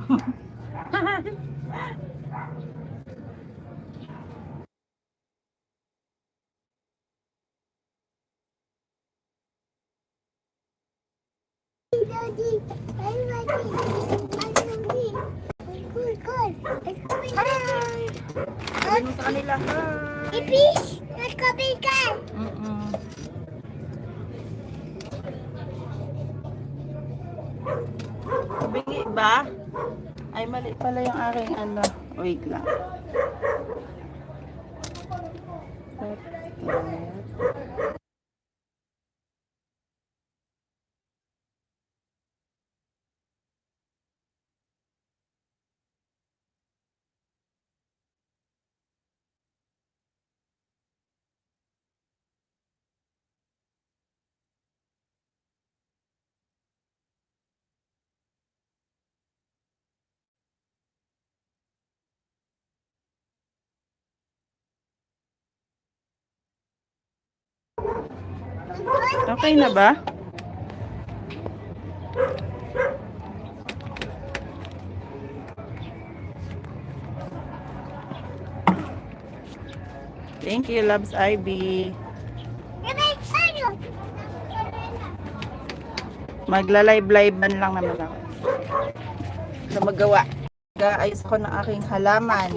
Daddy, I'm ready. I'm ready. Good. Let's go big Hi! Sabi mo sa kanila, hi! Ipis, let's go big Bingi ba? Ay, mali pala yung aking ano. Wait lang. Okay na ba? Thank you, Loves Ivy. Magla-live-livean lang naman ako. Sa magawa. Nag-aayos ako ng aking halaman.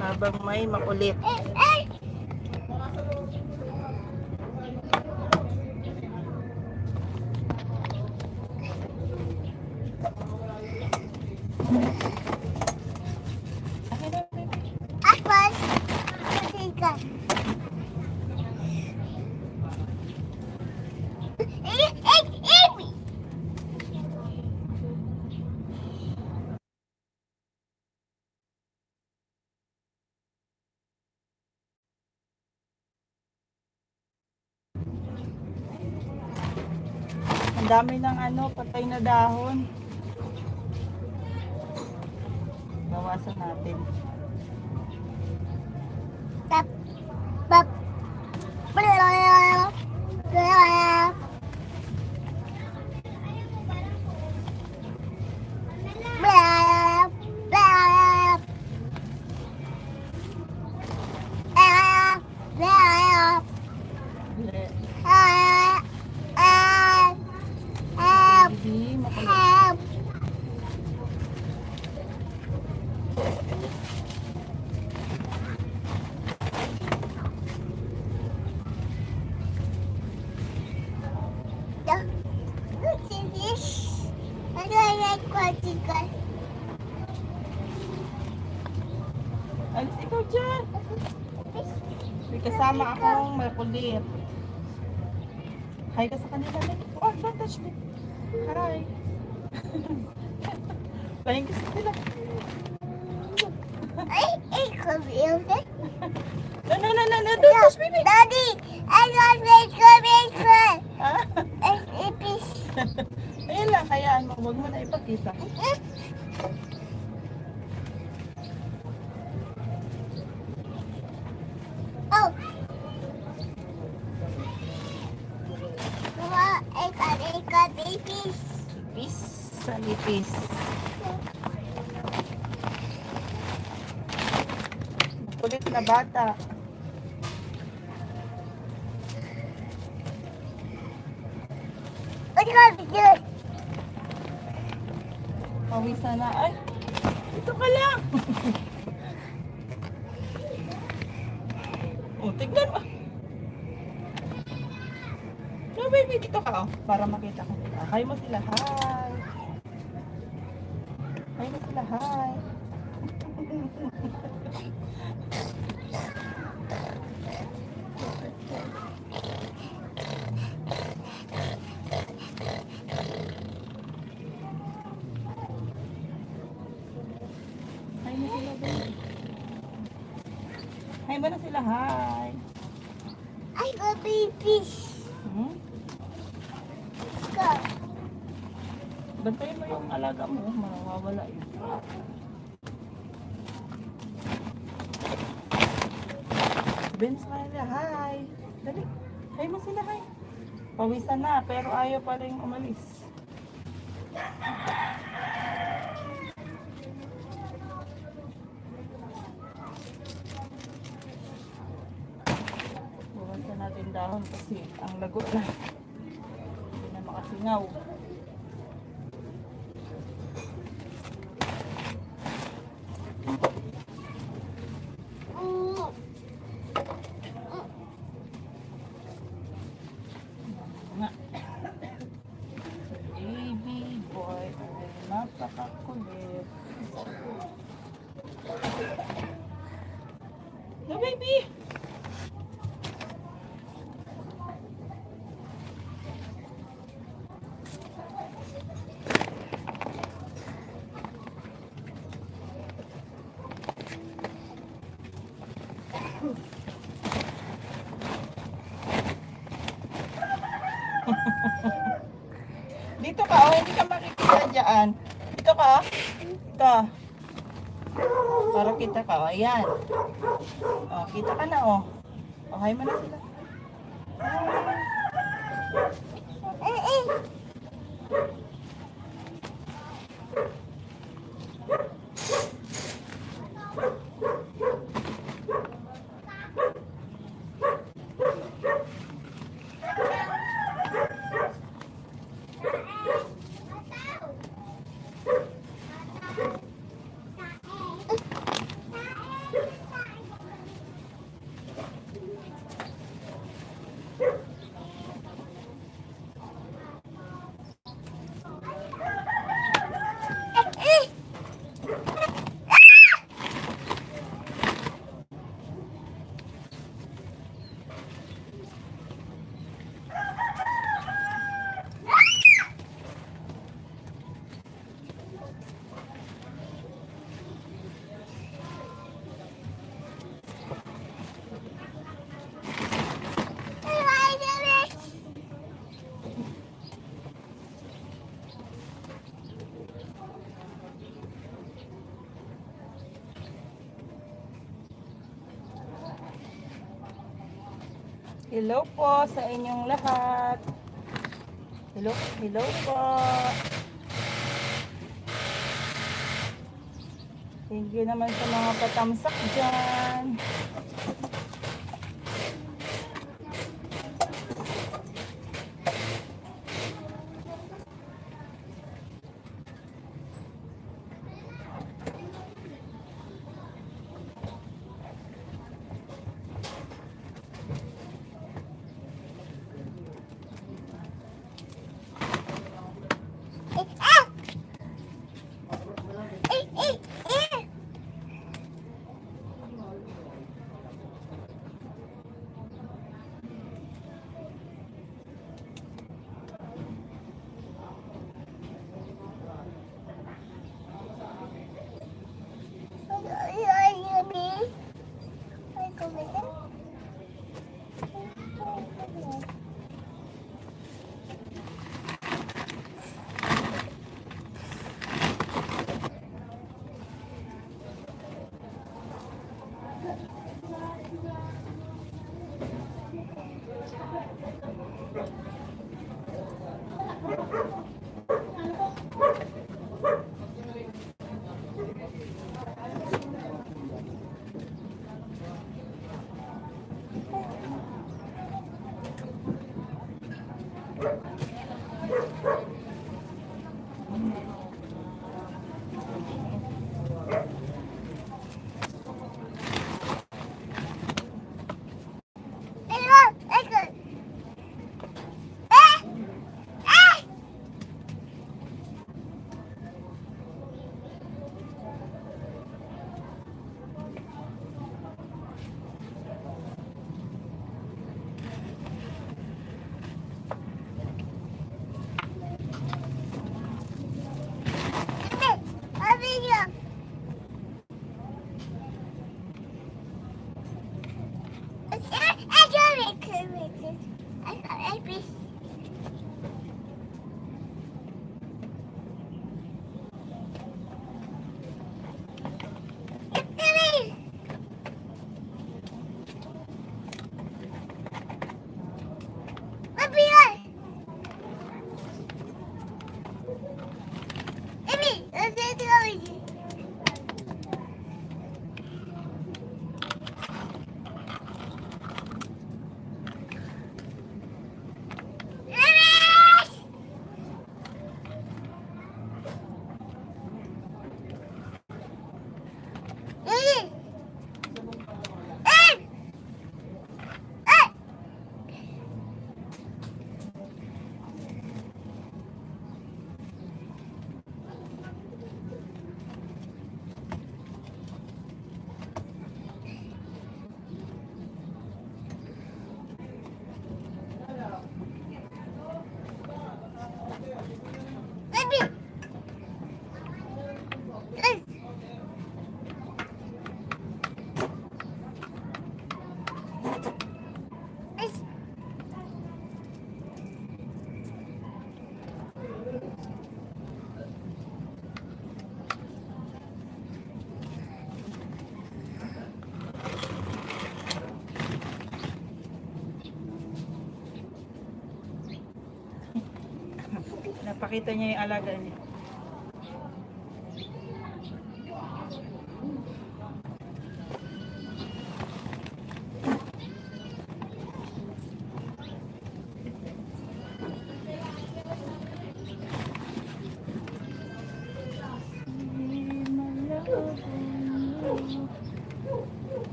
Habang may makulit. Apple. Ang dami ng ano, patay na dahon. Bawasan natin. Tap. Bap. Hindi, makulit. Help. What's this? I don't like particle. Alis ikaw dyan. May kasama akong makulit. Hi ka sa kanila. Oh, don't touch me. Hi. Pahing ka sa kanila. I come here. No, don't touch me. Daddy, I want make Ah? a piece. Ayun lang, hayaan mo. Huwag mo na ipakita. Oh. Mama, I got a piece. Ipis sa ipis. Kulit na bata. What you gonna do? Pawisan na. Ay, dito ka lang. Oh, tignan mo. No, baby, dito ka. Oh, para makita ko. Hi mo sila. Hi. Hi mo sila. Hi. Hi mo sila, baby. Hi mo na sila. Hi. I got a piece. Hmm? Go. Bantayan mo yung alaga mo. Mawawala yun. Ben sa kanila. Hi. Dali. Hi mo sila. Hi. Pawisan na. Pero ayaw pa rin umalis. Bukasan natin dahon kasi ang lagot na. Hindi na makasingaw. Nga. Baby boy ay napakakulit. No, baby! Dito ka, oh, hindi ka makikita dyan. Dito ka, oh. Ito. Para kita ka, oh, ayan. Oh, kita ka na, oh. Oh, hi mo na sila. Hello po sa inyong lahat. Hello, hello po. Thank you naman sa mga patamsak dyan. Napakita niya yung alaga niya.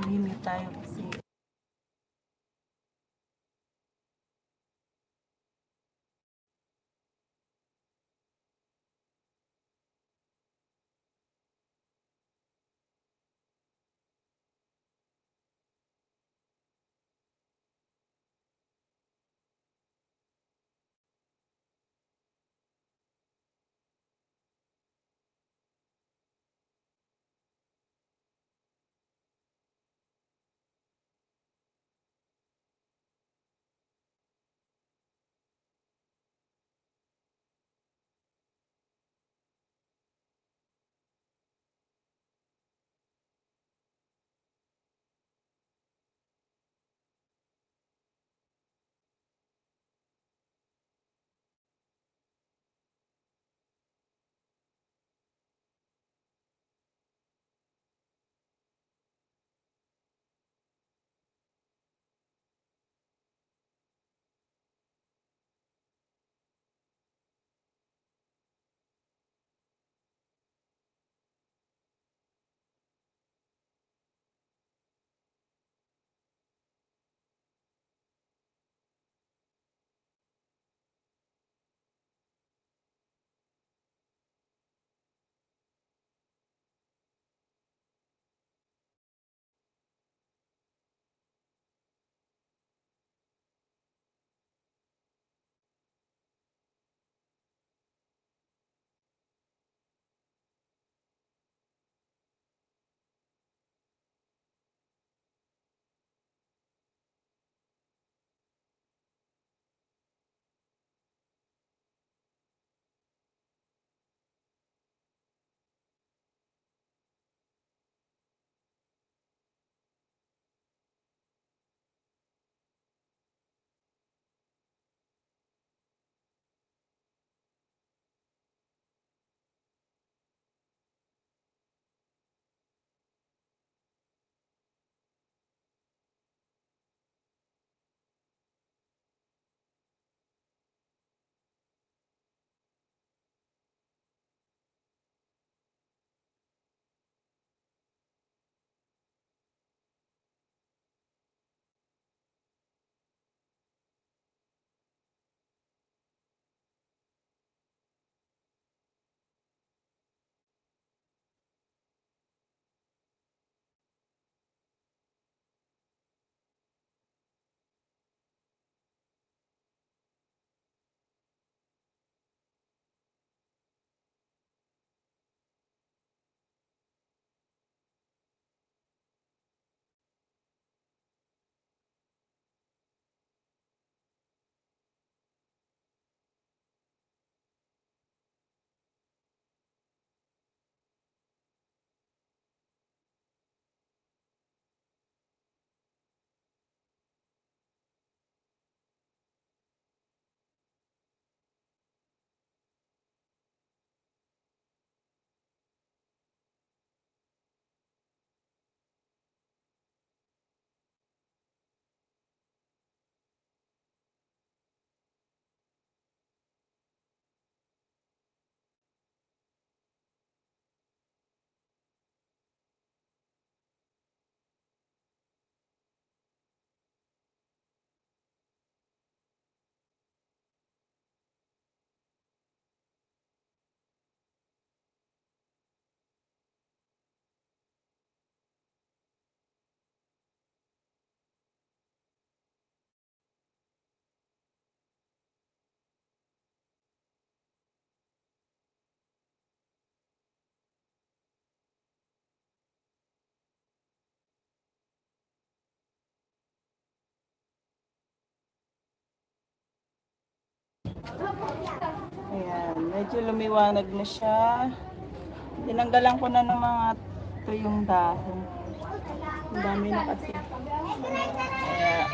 Limit tayo kasi Medyo lumiwanag na siya. Tinanggalan ko na ng mga tuyong dahon. Ang dami na kasi. Kaya,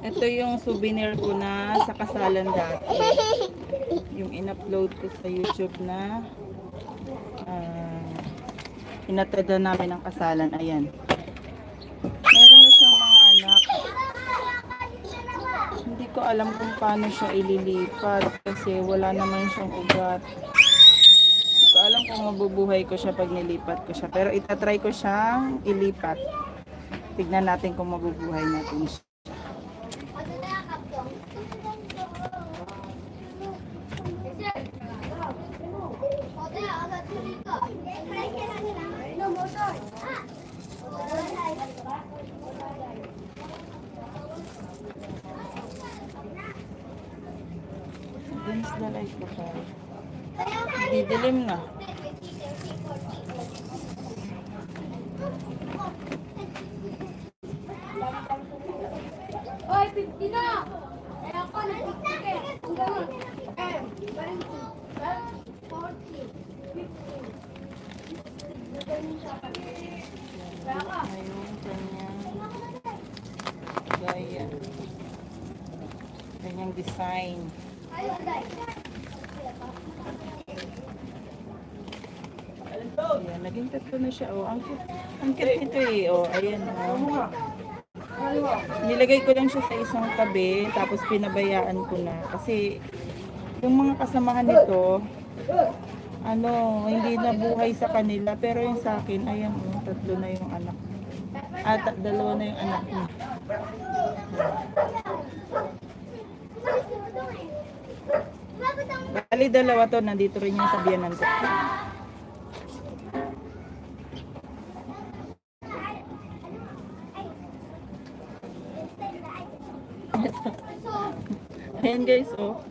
ito yung souvenir ko na sa kasalan dati. Yung in-upload ko sa YouTube na inatada namin ang kasalan. Ayan. Meron na siyang mga anak. Hindi ko alam kung paano siya ililipat kasi wala naman siyang ugat. Hindi ko alam kung mabubuhay ko siya pag nilipat ko siya. Pero itatry ko siyang ilipat. Tignan natin kung mabubuhay natin siya. Against the light ko pa. Didilim na. Hoy, 50 na! Kaya ako, nag-50 eh. Ang gano'n. 40, 50. Ayun, kanyang gaya. Kanyang design. Ayan, naging tatlo na siya. Oh, ang cute nito eh. Oh, ayan. Oh. Nilagay ko lang siya sa isang tabi, tapos pinabayaan ko na. Kasi yung mga kasamahan nito, hindi na buhay sa kanila. Pero yung sa akin, ayan, oh, tatlo na yung anak. Dalawa na yung anak niya. Bali dalawa to, nandito rin yung sabianan ko. Ayan guys, oh.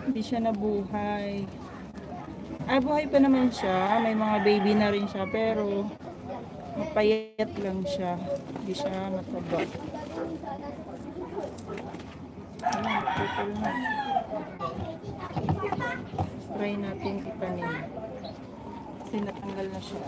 Hindi siya nabuhay. Ah, buhay pa naman siya. May mga baby na rin siya, pero mapayat lang siya. Hindi siya mataba. Ayan, putol na. Try natin itanim. Kasi natanggal na siya.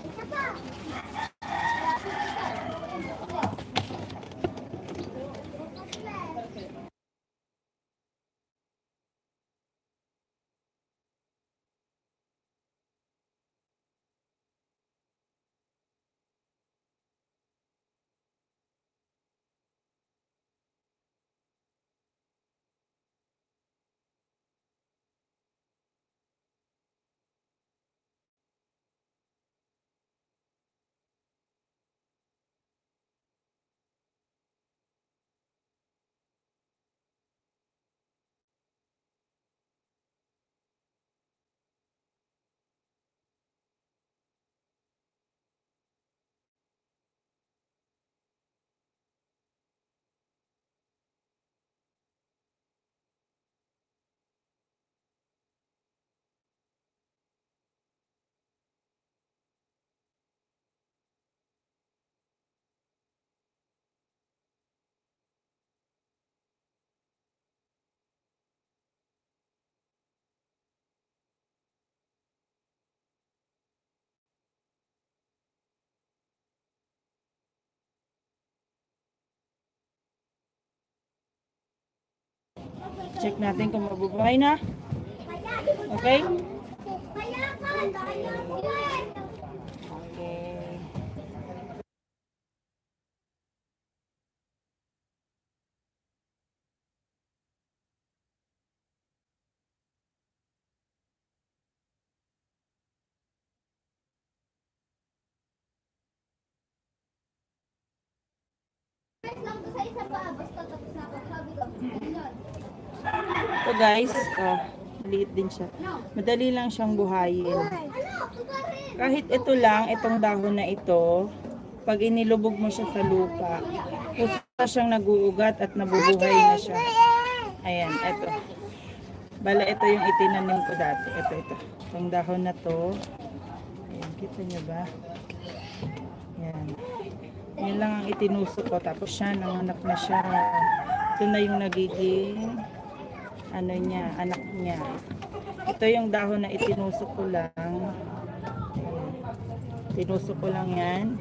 Check natin kung mabubuhay na. Okay? Okay. Ito guys, maliit din siya. Madali lang siyang buhayin. Kahit ito lang, itong dahon na ito, pag inilubog mo siya sa lupa, pusa siyang naguugat at nabubuhay na siya. Ayan, ito. Bala, ito yung itinanim ko dati. Ito. Itong dahon na to. Ayan, kita nyo ba? Ayan. Yan lang ang itinusok ko. Tapos siya, nanganak na siya. Ito na yung nagiging ano niya, anak niya. Ito yung dahon na itinusok ko lang. Ayan. Tinusok ko lang yan.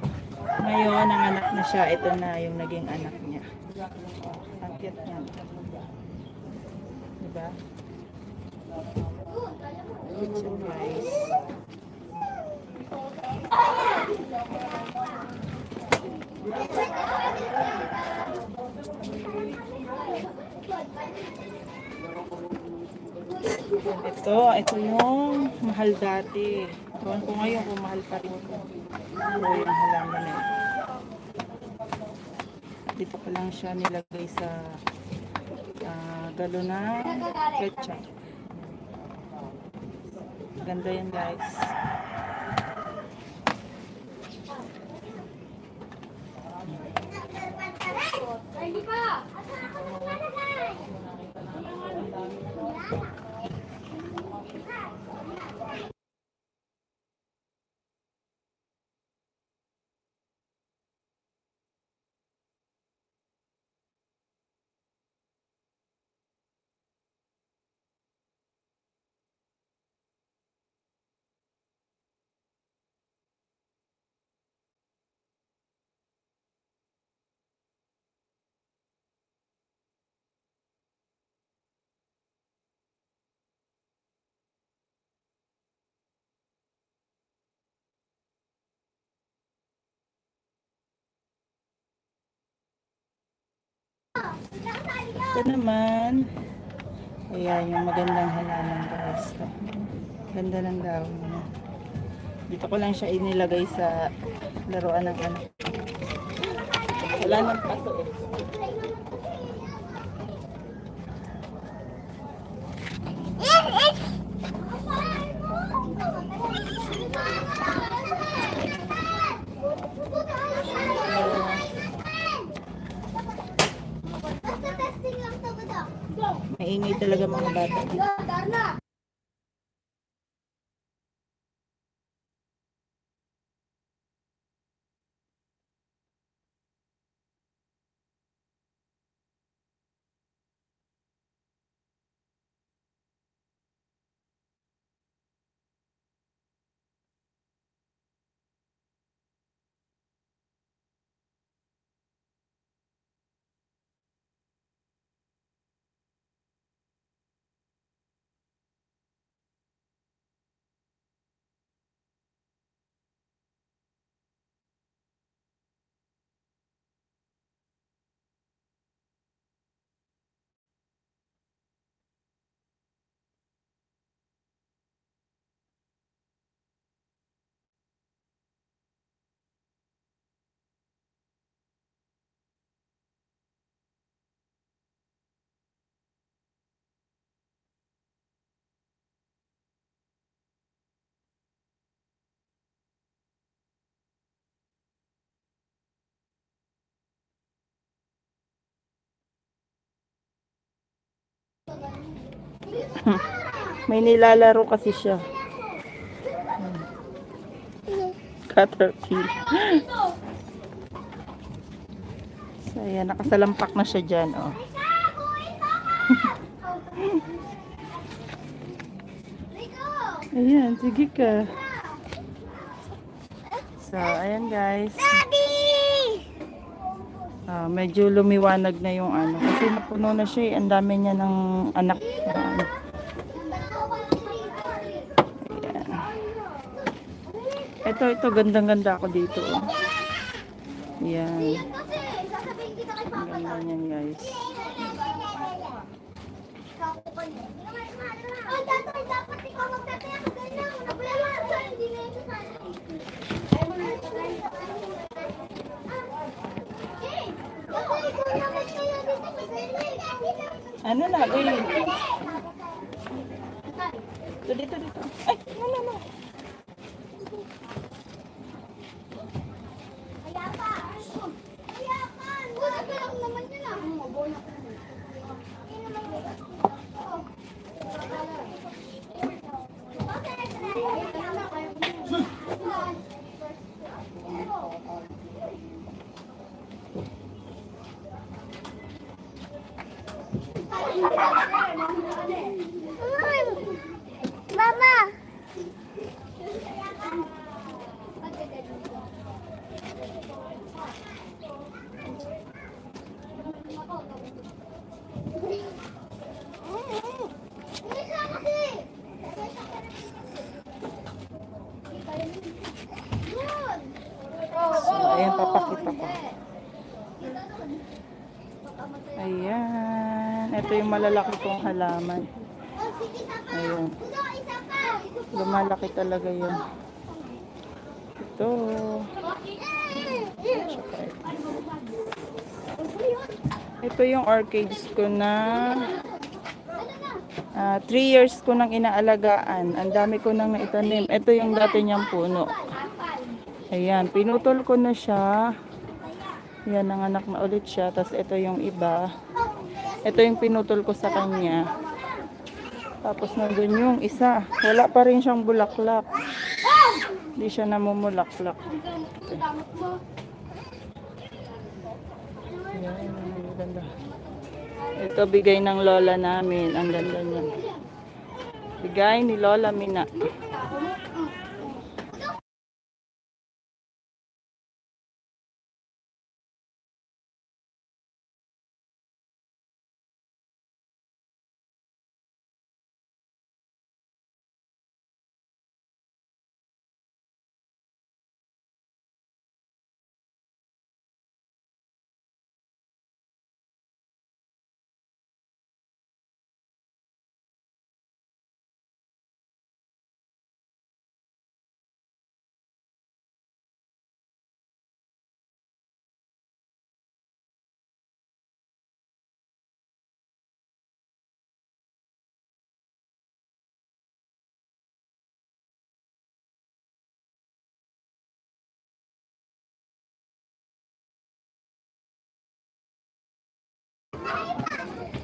Ngayon, nanganak na siya. Ito na yung naging anak niya. Ang cute niya. Diba? Cute siya guys. Ito yung mahal dati. Tuwan ko ngayon kung mahal pa rin ko. Ito yung halaman na ito. Dito pa lang siya nilagay sa galon ng ketchup. Ganda yan guys. Hindi pa! Ito naman, ayan yung magandang halaman guys. Ganda ng dahon niya. Dito ko lang siya inilagay sa laruan ng anak. Wala nang paso eh. maingay talaga mga bata dito. May nilalaro kasi siya. Caterpillar. So, ayan, nakasalampak na siya dyan, oh. Ayan, sige ka. So, ayan guys. Medyo lumiwanag na yung ano. Kasi napuno na siya, ang dami niya ng anak. Ayan. Ito, gandang-ganda ako dito, oh. Ayan. Ang ganda niyan guys. Ano na, uy. Dito. Ay, no. Mama. So, ayan, papakita ko. Ayan. Ito yung malalaki kong halaman. Ayan. Lumalaki talaga yun. Ito. Tsaka ito. Ito yung orchids ko na 3 years ko nang inaalagaan. Ang dami ko nang naitanim. Ito yung dati niyang puno. Ayan, pinutol ko na siya. Ayan, nanganak na ulit siya. Tapos ito yung iba. Ito yung pinutol ko sa kanya. Tapos nandun yung isa. Wala pa rin siyang bulaklak. Hindi siya namumulaklak. Ayan, ang ganda. Ito bigay ng lola namin. Ang ganda niya. Bigay ni Lola Mina.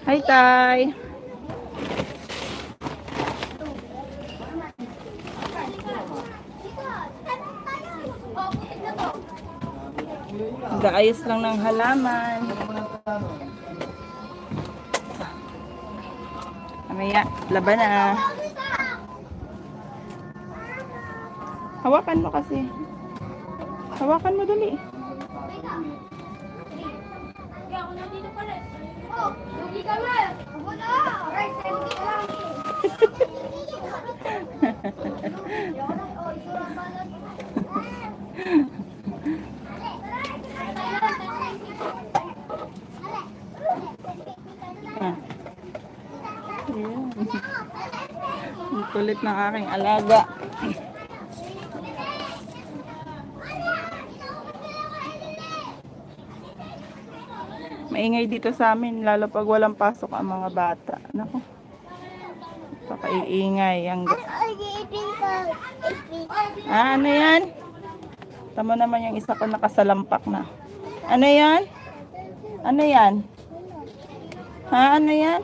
Hi, Tay. Gaayos lang ng halaman. Mamaya, laban na. Hawakan mo kasi. Hawakan mo dali. Kaya ako nandito pala. Oh, lugi ka nga. Ako na. Rice, lugi ka lang. Ah. Ayan. Ang kulit ng aking alaga. Maingay dito sa amin, lalo pag walang pasok ang mga bata. Naku, pakaiingay. Ano yan? Tama naman yung isa ko nakasalampak na. Ano yan? Ano yan? Ha? Ano yan?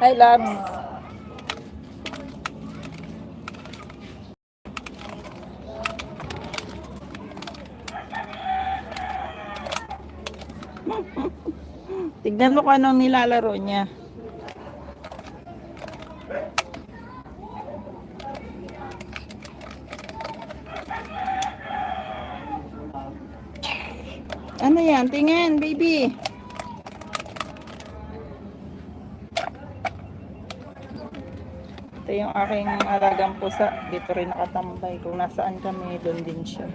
Hi, loves. Tignan mo kung anong nilalaro niya. Ano yan? Tingin, baby. Ito yung aking alagang pusa. Dito rin nakatambay. Kung nasaan kami, doon din siya.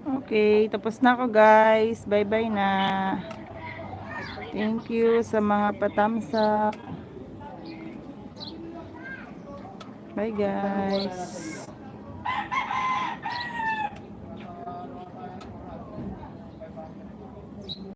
Okay, tapos na ako guys. Bye-bye na. Thank you sa mga patamsa. Bye guys.